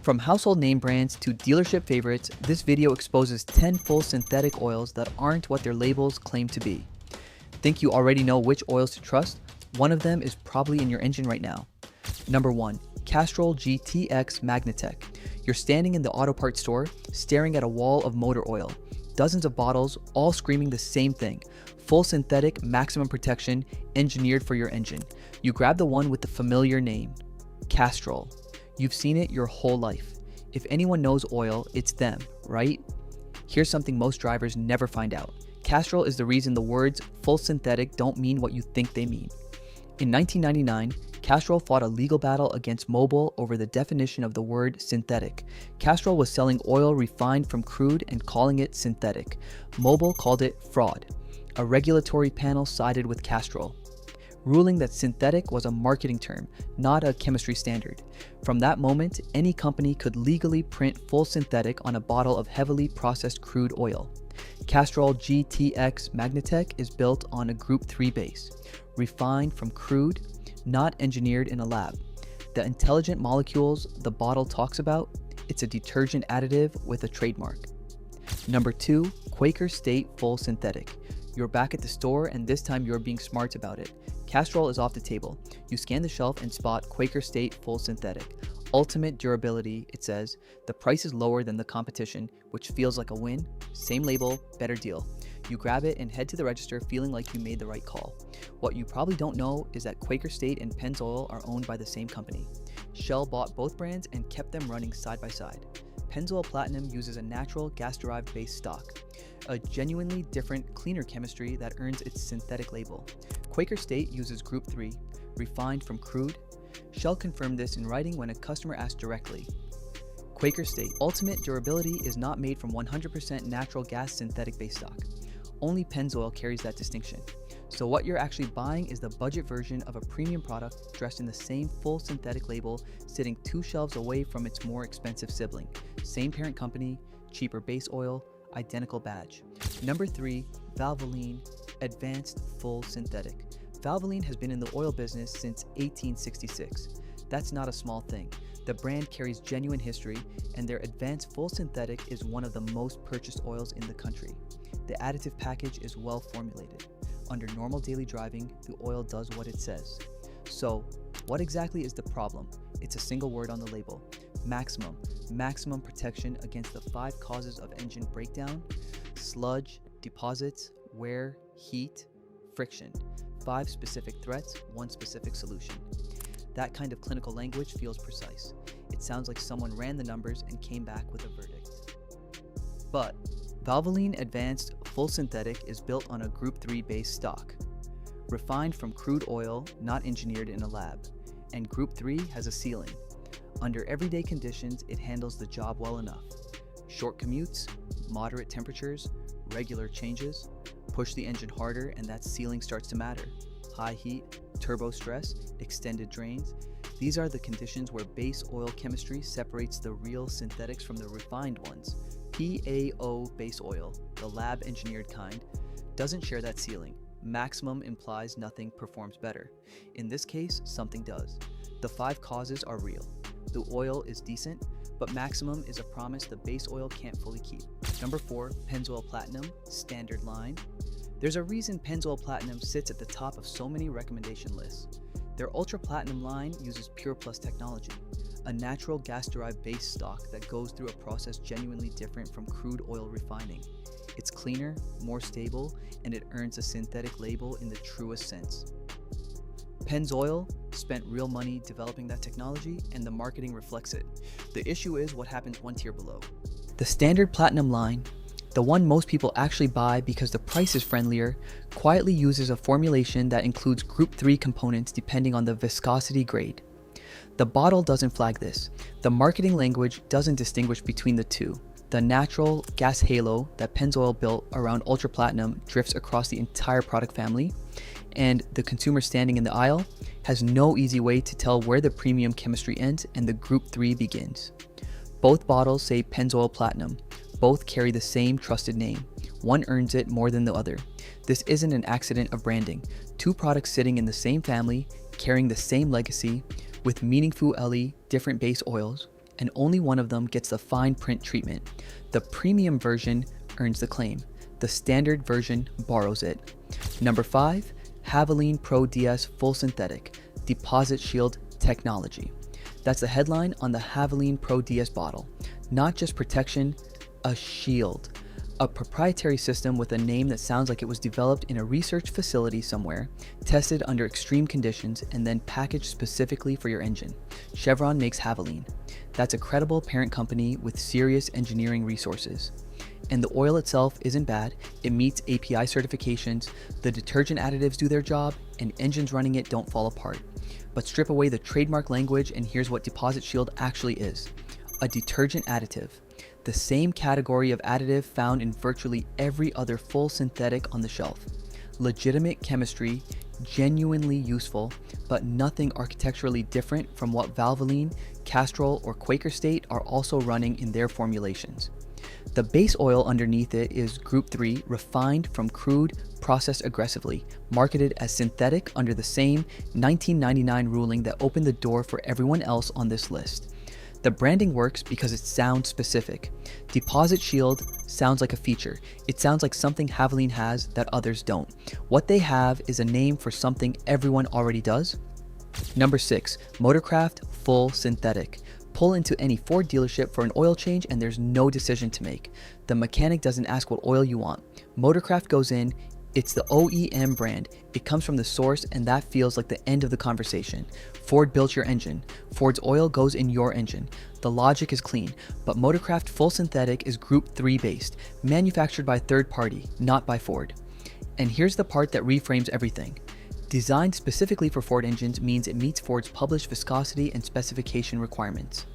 From household name brands to dealership favorites, this video exposes 10 full synthetic oils that aren't what their labels claim to be. Think you already know which oils to trust? One of them is probably in your engine right now. Number 1. Castrol GTX Magnatech. You're standing in the auto parts store, staring at a wall of motor oil. Dozens of bottles, all screaming the same thing. Full synthetic, maximum protection, engineered for your engine. You grab the one with the familiar name, Castrol. You've seen it your whole life. If anyone knows oil, it's them, right? Here's something most drivers never find out. Castrol is the reason the words full synthetic don't mean what you think they mean. In 1999, Castrol fought a legal battle against Mobil over the definition of the word synthetic. Castrol was selling oil refined from crude and calling it synthetic. Mobil called it fraud. A regulatory panel sided with Castrol, ruling that synthetic was a marketing term, not a chemistry standard. From that moment, any company could legally print full synthetic on a bottle of heavily processed crude oil. Castrol GTX Magnatech is built on a Group 3 base, refined from crude, not engineered in a lab. The intelligent molecules the bottle talks about, it's a detergent additive with a trademark. Number 2, Quaker State Full Synthetic. You're back at the store and this time you're being smart about it. Castrol is off the table. You scan the shelf and spot Quaker State Full Synthetic. Ultimate durability, it says. The price is lower than the competition, which feels like a win. Same label, better deal. You grab it and head to the register feeling like you made the right call. What you probably don't know is that Quaker State and Pennzoil are owned by the same company. Shell bought both brands and kept them running side by side. Pennzoil Platinum uses a natural gas-derived base stock, a genuinely different, cleaner chemistry that earns its synthetic label. Quaker State uses Group 3, refined from crude. Shell confirmed this in writing when a customer asked directly. Quaker State ultimate durability is not made from 100% natural gas synthetic base stock. Only Pennzoil carries that distinction. So what you're actually buying is the budget version of a premium product dressed in the same full synthetic label, sitting 2 shelves away from its more expensive sibling. Same parent company, cheaper base oil, identical badge. Number 3, Valvoline Advanced Full Synthetic. Valvoline has been in the oil business since 1866. That's not a small thing. The brand carries genuine history, and their Advanced Full Synthetic is one of the most purchased oils in the country. The additive package is well formulated. Under normal daily driving, the oil does what it says. So, what exactly is the problem? It's a single word on the label. Maximum. Maximum protection against the 5 causes of engine breakdown: sludge, deposits, wear, heat, friction. 5 specific threats, 1 specific solution. That kind of clinical language feels precise. It sounds like someone ran the numbers and came back with a verdict. But Valvoline Advanced Full Synthetic is built on a Group 3 base stock, refined from crude oil, not engineered in a lab, and Group 3 has a ceiling. Under everyday conditions, it handles the job well enough. Short commutes, moderate temperatures, regular changes. Push the engine harder and that ceiling starts to matter. High heat, turbo stress, extended drains. These are the conditions where base oil chemistry separates the real synthetics from the refined ones. PAO base oil, the lab-engineered kind, doesn't share that ceiling. Maximum implies nothing performs better. In this case, something does. The 5 causes are real. The oil is decent, but maximum is a promise the base oil can't fully keep. Number 4, Pennzoil Platinum, standard line. There's a reason Pennzoil Platinum sits at the top of so many recommendation lists. Their Ultra Platinum line uses Pure Plus technology, a natural gas-derived base stock that goes through a process genuinely different from crude oil refining. It's cleaner, more stable, and it earns a synthetic label in the truest sense. Pennzoil spent real money developing that technology, and the marketing reflects it. The issue is what happens 1 tier below. The standard Platinum line, the one most people actually buy because the price is friendlier, quietly uses a formulation that includes Group 3 components depending on the viscosity grade. The bottle doesn't flag this. The marketing language doesn't distinguish between the two. The natural gas halo that Pennzoil built around Ultra Platinum drifts across the entire product family, and the consumer standing in the aisle has no easy way to tell where the premium chemistry ends and the Group 3 begins. Both bottles say Pennzoil Platinum. Both carry the same trusted name. One earns it more than the other. This isn't an accident of branding. 2 products sitting in the same family, carrying the same legacy, with meaningfully different base oils, and only one of them gets the fine print treatment. The premium version earns the claim. The standard version borrows it. Number 5, Havoline Pro DS Full Synthetic Deposit Shield Technology. That's the headline on the Havoline Pro DS bottle. Not just protection, a shield. A proprietary system with a name that sounds like it was developed in a research facility somewhere, tested under extreme conditions, and then packaged specifically for your engine. Chevron makes Havoline. That's a credible parent company with serious engineering resources. And the oil itself isn't bad. It meets API certifications, the detergent additives do their job, and engines running it don't fall apart. But strip away the trademark language and here's what Deposit Shield actually is. A detergent additive. The same category of additive found in virtually every other full synthetic on the shelf. Legitimate chemistry, genuinely useful, but nothing architecturally different from what Valvoline, Castrol, or Quaker State are also running in their formulations. The base oil underneath it is Group 3, refined from crude, processed aggressively, marketed as synthetic under the same 1999 ruling that opened the door for everyone else on this list. The branding works because it sounds specific. Deposit Shield sounds like a feature. It sounds like something Havoline has that others don't. What they have is a name for something everyone already does. Number 6, Motorcraft Full Synthetic. Pull into any Ford dealership for an oil change and there's no decision to make. The mechanic doesn't ask what oil you want. Motorcraft goes in, it's the OEM brand. It comes from the source and that feels like the end of the conversation. Ford built your engine. Ford's oil goes in your engine. The logic is clean, but Motorcraft Full Synthetic is Group 3 based, manufactured by third party, not by Ford. And here's the part that reframes everything. Designed specifically for Ford engines means it meets Ford's published viscosity and specification requirements.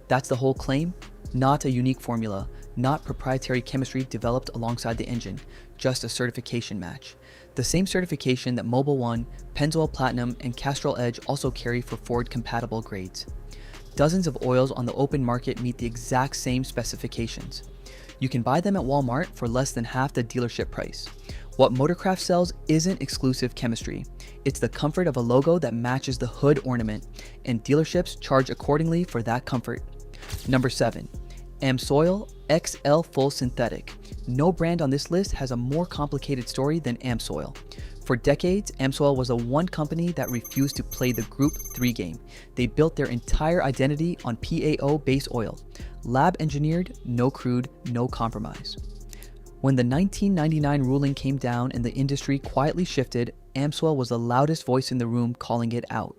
That's the whole claim, not a unique formula, not proprietary chemistry developed alongside the engine, just a certification match. The same certification that Mobil 1, Pennzoil Platinum, and Castrol Edge also carry for Ford-compatible grades. Dozens of oils on the open market meet the exact same specifications. You can buy them at Walmart for less than half the dealership price. What Motorcraft sells isn't exclusive chemistry. It's the comfort of a logo that matches the hood ornament, and dealerships charge accordingly for that comfort. Number 7, Amsoil XL Full Synthetic. No brand on this list has a more complicated story than Amsoil. For decades, Amsoil was the one company that refused to play the Group 3 game. They built their entire identity on PAO base oil. Lab engineered, no crude, no compromise. When the 1999 ruling came down and the industry quietly shifted, Amsoil was the loudest voice in the room calling it out.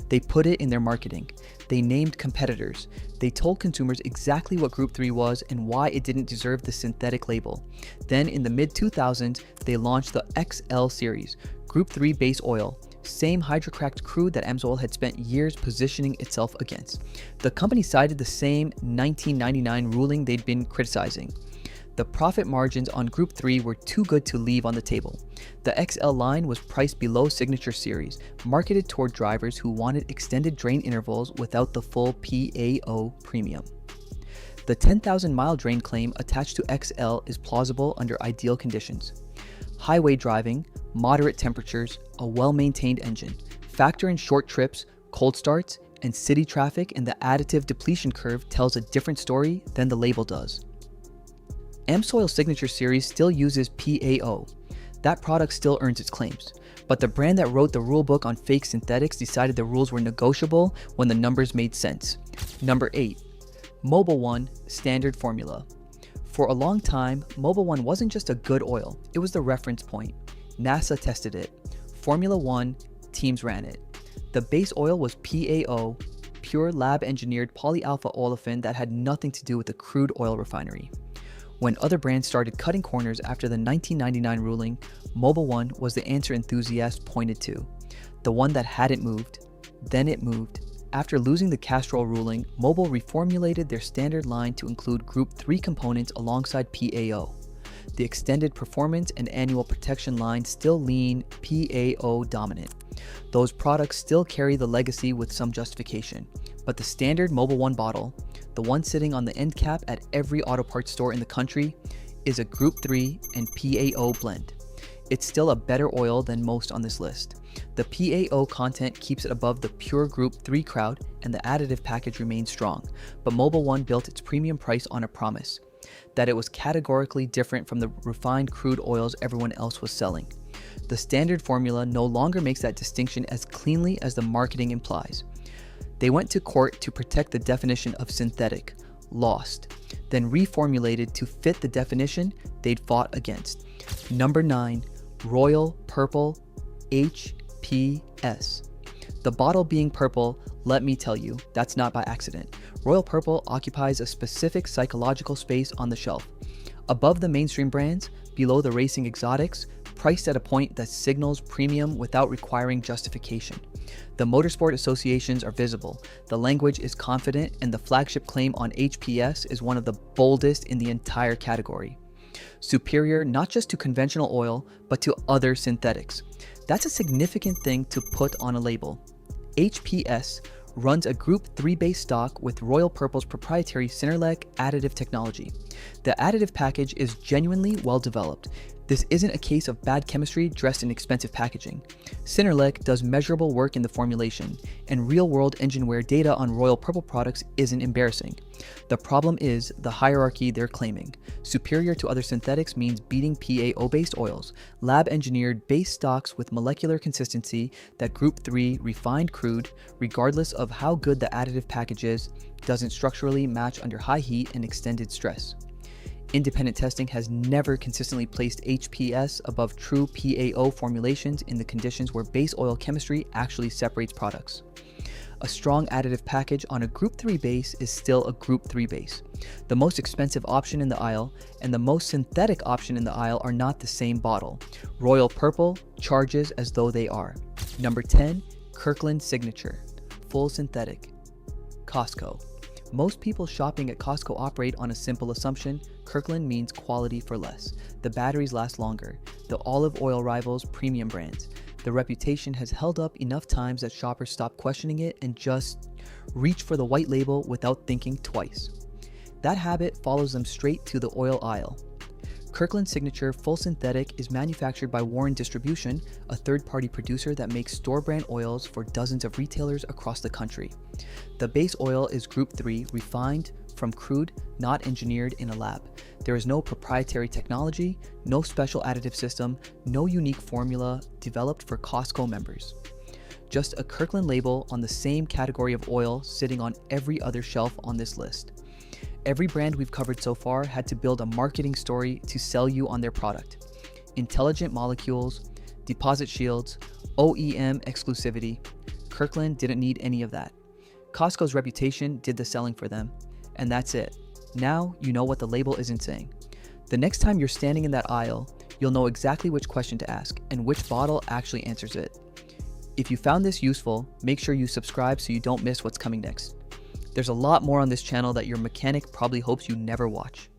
They put it in their marketing. They named competitors. They told consumers exactly what Group 3 was and why it didn't deserve the synthetic label. Then in the mid-2000s, they launched the XL series, Group 3 base oil, same hydrocracked crude that Amsoil had spent years positioning itself against. The company cited the same 1999 ruling they'd been criticizing. The profit margins on Group 3 were too good to leave on the table. The XL line was priced below Signature series, marketed toward drivers who wanted extended drain intervals without the full PAO premium. The 10,000-mile drain claim attached to XL is plausible under ideal conditions. Highway driving, moderate temperatures, a well-maintained engine. Factor in short trips, cold starts, and city traffic, and the additive depletion curve tells a different story than the label does. Amsoil Signature series still uses PAO. That product still earns its claims. But the brand that wrote the rulebook on fake synthetics decided the rules were negotiable when the numbers made sense. Number 8, Mobil 1 Standard Formula. For a long time, Mobil 1 wasn't just a good oil, it was the reference point. NASA tested it. Formula 1 teams ran it. The base oil was PAO, pure lab-engineered polyalpha olefin that had nothing to do with the crude oil refinery. When other brands started cutting corners after the 1999 ruling, Mobil 1 was the answer enthusiasts pointed to. The one that hadn't moved. Then it moved. After losing the Castrol ruling, Mobil reformulated their standard line to include Group 3 components alongside PAO. The extended performance and annual protection line still lean PAO dominant. Those products still carry the legacy with some justification, but the standard Mobil 1 bottle, the one sitting on the end cap at every auto parts store in the country, is a Group 3 and PAO blend. It's still a better oil than most on this list. The PAO content keeps it above the pure Group 3 crowd, and the additive package remains strong, but Mobil 1 built its premium price on a promise that it was categorically different from the refined crude oils everyone else was selling. The standard formula no longer makes that distinction as cleanly as the marketing implies. They went to court to protect the definition of synthetic, lost, then reformulated to fit the definition they'd fought against. Number 9, Royal Purple HPS. The bottle being purple, let me tell you, that's not by accident. Royal Purple occupies a specific psychological space on the shelf. Above the mainstream brands, below the racing exotics, priced at a point that signals premium without requiring justification. The motorsport associations are visible, the language is confident, and the flagship claim on HPS is one of the boldest in the entire category. Superior not just to conventional oil, but to other synthetics. That's a significant thing to put on a label. HPS runs a Group 3 base stock with Royal Purple's proprietary Synerlec additive technology. The additive package is genuinely well developed. This isn't a case of bad chemistry dressed in expensive packaging. Synerlec does measurable work in the formulation, and real-world engine wear data on Royal Purple products isn't embarrassing. The problem is the hierarchy they're claiming. Superior to other synthetics means beating PAO-based oils, lab-engineered base stocks with molecular consistency that Group 3 refined crude, regardless of how good the additive package is, doesn't structurally match under high heat and extended stress. Independent testing has never consistently placed HPS above true PAO formulations in the conditions where base oil chemistry actually separates products. A strong additive package on a Group 3 base is still a Group 3 base. The most expensive option in the aisle and the most synthetic option in the aisle are not the same bottle. Royal Purple charges as though they are. Number 10, Kirkland Signature, full synthetic. Costco. Most people shopping at Costco operate on a simple assumption: Kirkland means quality for less. The batteries last longer. The olive oil rivals premium brands. The reputation has held up enough times that shoppers stop questioning it and just reach for the white label without thinking twice. That habit follows them straight to the oil aisle. Kirkland Signature Full Synthetic is manufactured by Warren Distribution, a third-party producer that makes store-brand oils for dozens of retailers across the country. The base oil is Group 3, refined from crude, not engineered in a lab. There is no proprietary technology, no special additive system, no unique formula developed for Costco members. Just a Kirkland label on the same category of oil sitting on every other shelf on this list. Every brand we've covered so far had to build a marketing story to sell you on their product. Intelligent molecules, deposit shields, OEM exclusivity. Kirkland didn't need any of that. Costco's reputation did the selling for them, and that's it. Now you know what the label isn't saying. The next time you're standing in that aisle, you'll know exactly which question to ask and which bottle actually answers it. If you found this useful, make sure you subscribe so you don't miss what's coming next. There's a lot more on this channel that your mechanic probably hopes you never watch.